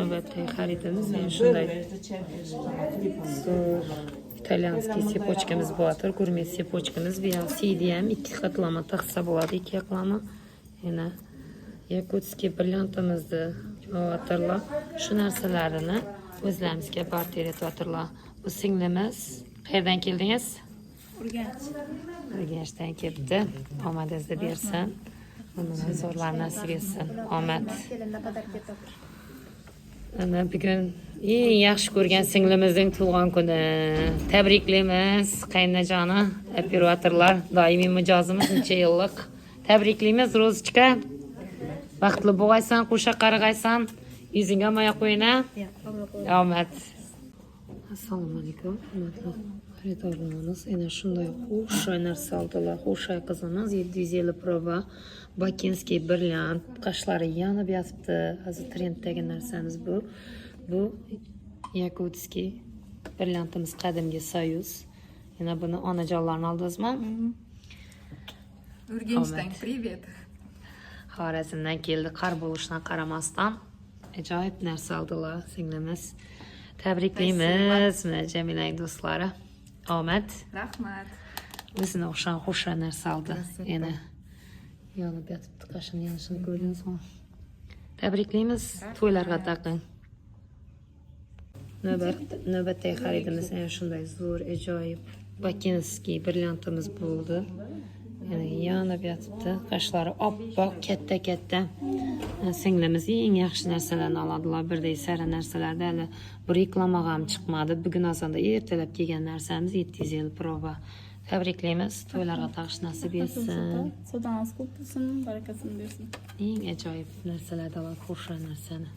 navbatdagi xaridimiz yana shunday zo'r italyanskiy sepochkamiz bo'ladir. Gurmet sepochkamiz bu ham CDM 2 qatlama taqsa bo'ladi, 2 yoqlama. Yana yakutskiy brilliantimizni olatirlar. Shu narsalarini o'zlarimizga barter etyotirlar. Bu singlimiz. Qayerdan keldingiz? Urganchdan kelibdi. Omadingizni bersin. Uni zo'rlar nasib etsin. Omad. Ana bugun eng yaxshi ko'rgan singlimizning tug'ilgan kuni. Tabriklaymiz qaynajoni, operatorlar, doimiy mijozimiz necha yillik. Tabriklaymiz Rozichka. Baxtli bo'lg'aysan, qo'sha qarag'aysan. Yuzingga moya qo'yina. Omad. Assalomu alaykum. Xaridorlarimiz ana shunday xo'shay narsa oldilar. Xo'shay qizimiz 750 proba. Bakinskiy brilliant, qashlari yonib yotibdi. Hozir trenddagi narsamiz bu. Bu yakutskiy brilliantimiz qadimgi Soyuz. Yana buni onajonlarni oldingizmi? Urganchdan привет. Xorazmdan keldi, qor bo'lishidan qaramasdan ajoyib narsa oldilar singlimiz. Tabriklaymiz Jamilaning do'stlari. Omad. Rahmat. O'zini o'xshagan xo'sha narsa oldi. Yana yonib yotibdi, qashini yonishini ko'rdingizmi? Tabriklaymiz, to'ylarga taqing. Navbatdagi xaridimiz ana shunday zo'r, ajoyib Bakinskiy brilliantimiz bo'ldi. Yana yonib yotibdi, qashlari oppoq, katta. Singlimiz eng yaxshi narsalarni oladilar, birday sara narsalarda hali bir reklamaga ham chiqmadi. Bugun azonda ertalab kelgan narsamiz 750 proba. Tabriklaymiz, to'ylarga taqish nasib etsin. Savdoningiz ko'p bo'lsin, barakasini bersin. Eng ajoyib narsalardan xo'sh narsani.